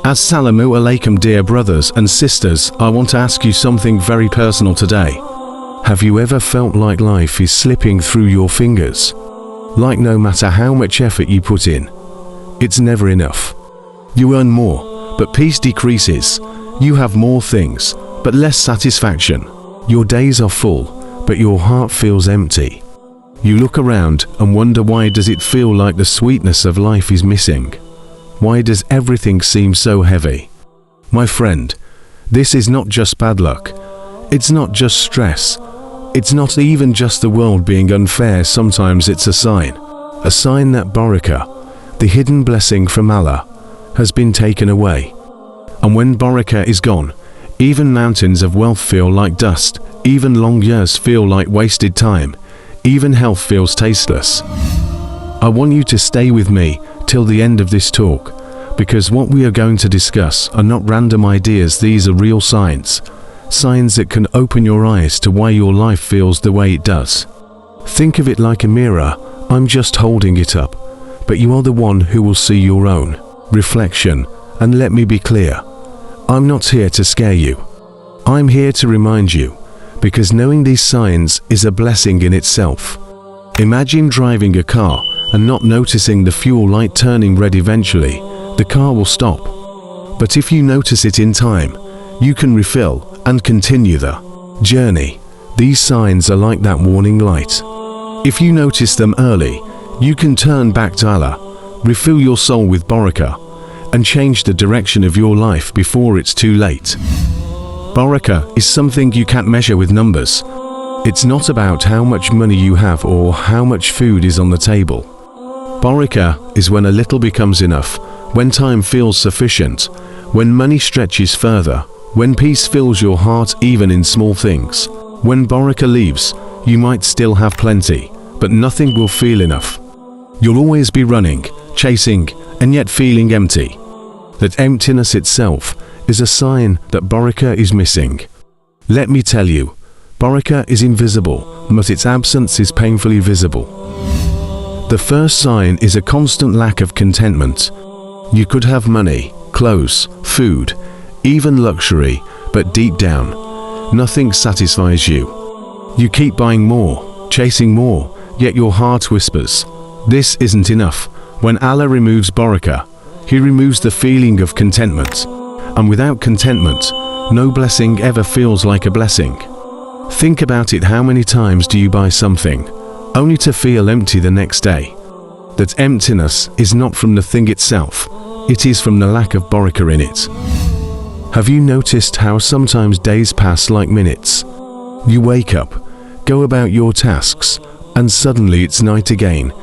Assalamu alaikum, dear brothers and sisters. I want to ask you something very personal today. Have you ever felt like life is slipping through your fingers? Like no matter how much effort you put in, it's never enough. You earn more, but peace decreases. You have more things, but less satisfaction. Your days are full, but your heart feels empty. You look around and wonder, why does it feel like the sweetness of life is missing? Why does everything seem so heavy? My friend, this is not just bad luck. It's not just stress. It's not even just the world being unfair. Sometimes it's a sign that Barakah, the hidden blessing from Allah, has been taken away. And when Barakah is gone, even mountains of wealth feel like dust, even long years feel like wasted time, even health feels tasteless. I want you to stay with me till the end of this talk, because what we are going to discuss are not random ideas. These are real signs that can open your eyes to why your life feels the way it does. Think of it like a mirror. I'm just holding it up, but you are the one who will see your own reflection. And let me be clear, I'm not here to scare you. I'm here to remind you, because knowing these signs is a blessing in itself. Imagine driving a car and not noticing the fuel light turning red. Eventually, the car will stop. But if you notice it in time, you can refill and continue the journey. These signs are like that warning light. If you notice them early, you can turn back to Allah, refill your soul with Barakah, and change the direction of your life before it's too late. Barakah is something you can't measure with numbers. It's not about how much money you have or how much food is on the table. Barakah is when a little becomes enough, when time feels sufficient, when money stretches further, when peace fills your heart even in small things. When Barakah leaves, you might still have plenty, but nothing will feel enough. You'll always be running, chasing, and yet feeling empty. That emptiness itself is a sign that Barakah is missing. Let me tell you, Barakah is invisible, but its absence is painfully visible. The first sign is a constant lack of contentment. You could have money, clothes, food, even luxury, but deep down, nothing satisfies you. You keep buying more, chasing more, yet your heart whispers, this isn't enough. When Allah removes Barakah, He removes the feeling of contentment. And without contentment, no blessing ever feels like a blessing. Think about it. How many times do you buy something, only to feel empty the next day? That emptiness is not from the thing itself, it is from the lack of Barakah in it. Have you noticed how sometimes days pass like minutes? You wake up, go about your tasks, and suddenly it's night again,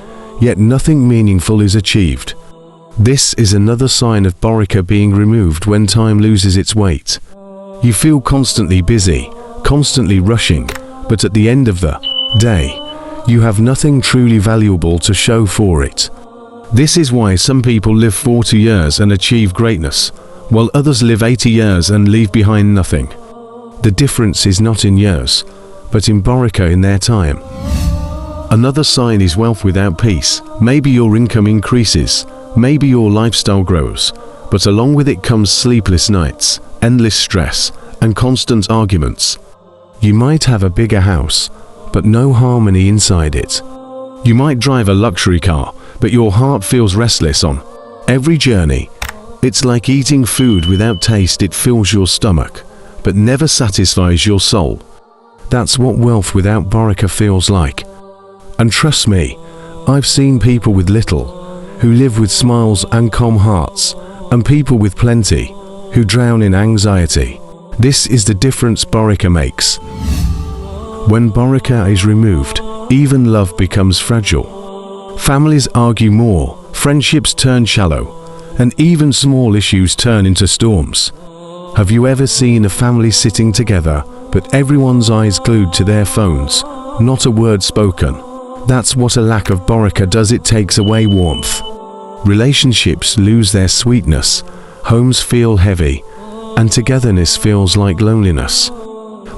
yet nothing meaningful is achieved. This is another sign of Barakah being removed. When time loses its weight, you feel constantly busy, constantly rushing, but at the end of the day, you have nothing truly valuable to show for it. This is why some people live 40 years and achieve greatness, while others live 80 years and leave behind nothing. The difference is not in years, but in Barakah in their time. Another sign is wealth without peace. Maybe your income increases, maybe your lifestyle grows, but along with it comes sleepless nights, endless stress, and constant arguments. You might have a bigger house, but no harmony inside it. You might drive a luxury car, but your heart feels restless on every journey. It's like eating food without taste. It fills your stomach, but never satisfies your soul. That's what wealth without Barakah feels like. And trust me, I've seen people with little, who live with smiles and calm hearts, and people with plenty, who drown in anxiety. This is the difference Barakah makes. When Barakah is removed, even love becomes fragile. Families argue more, friendships turn shallow, and even small issues turn into storms. Have you ever seen a family sitting together, but everyone's eyes glued to their phones, not a word spoken? That's what a lack of Barakah does. It takes away warmth. Relationships lose their sweetness, homes feel heavy, and togetherness feels like loneliness.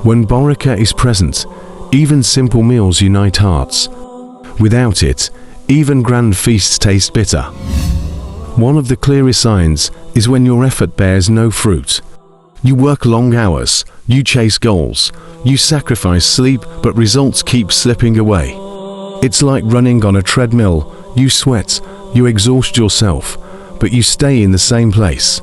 When Barakah is present, even simple meals unite hearts. Without it, even grand feasts taste bitter. One of the clearest signs is when your effort bears no fruit. You work long hours, you chase goals, you sacrifice sleep, but results keep slipping away. It's like running on a treadmill. You sweat, you exhaust yourself, but you stay in the same place.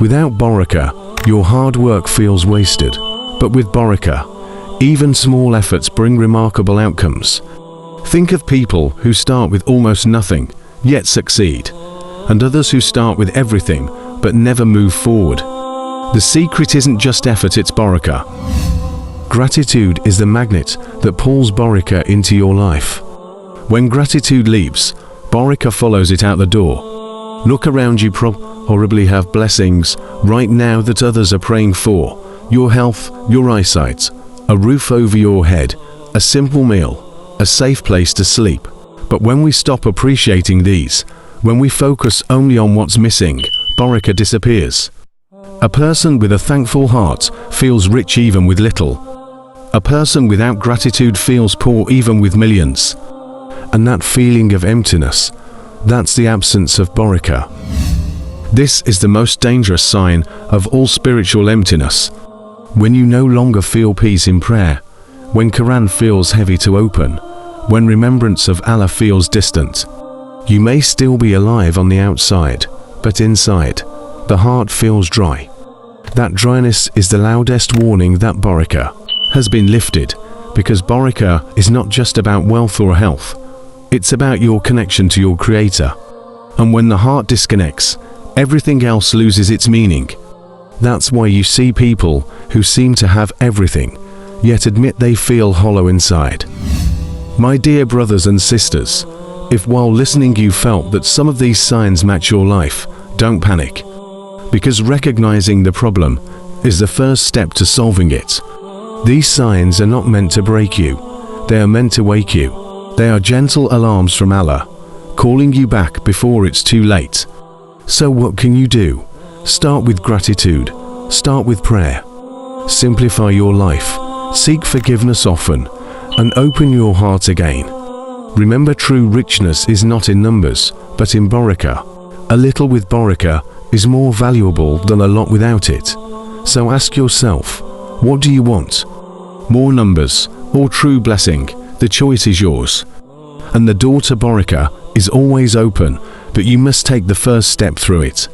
Without Barakah, your hard work feels wasted. But with Barakah, even small efforts bring remarkable outcomes. Think of people who start with almost nothing, yet succeed, and others who start with everything, but never move forward. The secret isn't just effort, it's Barakah. Gratitude is the magnet that pulls Barakah into your life. When gratitude leaves, Barakah follows it out the door. Look around you, probably have blessings right now that others are praying for. Your health, your eyesight, a roof over your head, a simple meal, a safe place to sleep. But when we stop appreciating these, when we focus only on what's missing, Barakah disappears. A person with a thankful heart feels rich even with little. A person without gratitude feels poor even with millions. And that feeling of emptiness, that's the absence of Barakah. This is the most dangerous sign of all spiritual emptiness. When you no longer feel peace in prayer, when Quran feels heavy to open, when remembrance of Allah feels distant, you may still be alive on the outside, but inside, the heart feels dry. That dryness is the loudest warning that Barakah has been lifted, because Barakah is not just about wealth or health, it's about your connection to your Creator. And when the heart disconnects, everything else loses its meaning. That's why you see people who seem to have everything, yet admit they feel hollow inside. My dear brothers and sisters, if while listening you felt that some of these signs match your life, don't panic. Because recognizing the problem is the first step to solving it. These signs are not meant to break you, they are meant to wake you. They are gentle alarms from Allah, calling you back before it's too late. So what can you do? Start with gratitude, start with prayer. Simplify your life, seek forgiveness often, and open your heart again. Remember, true richness is not in numbers, but in Barakah. A little with Barakah is more valuable than a lot without it. So ask yourself, what do you want? More numbers or true blessing? The choice is yours. And the door to Barakah is always open, but you must take the first step through it.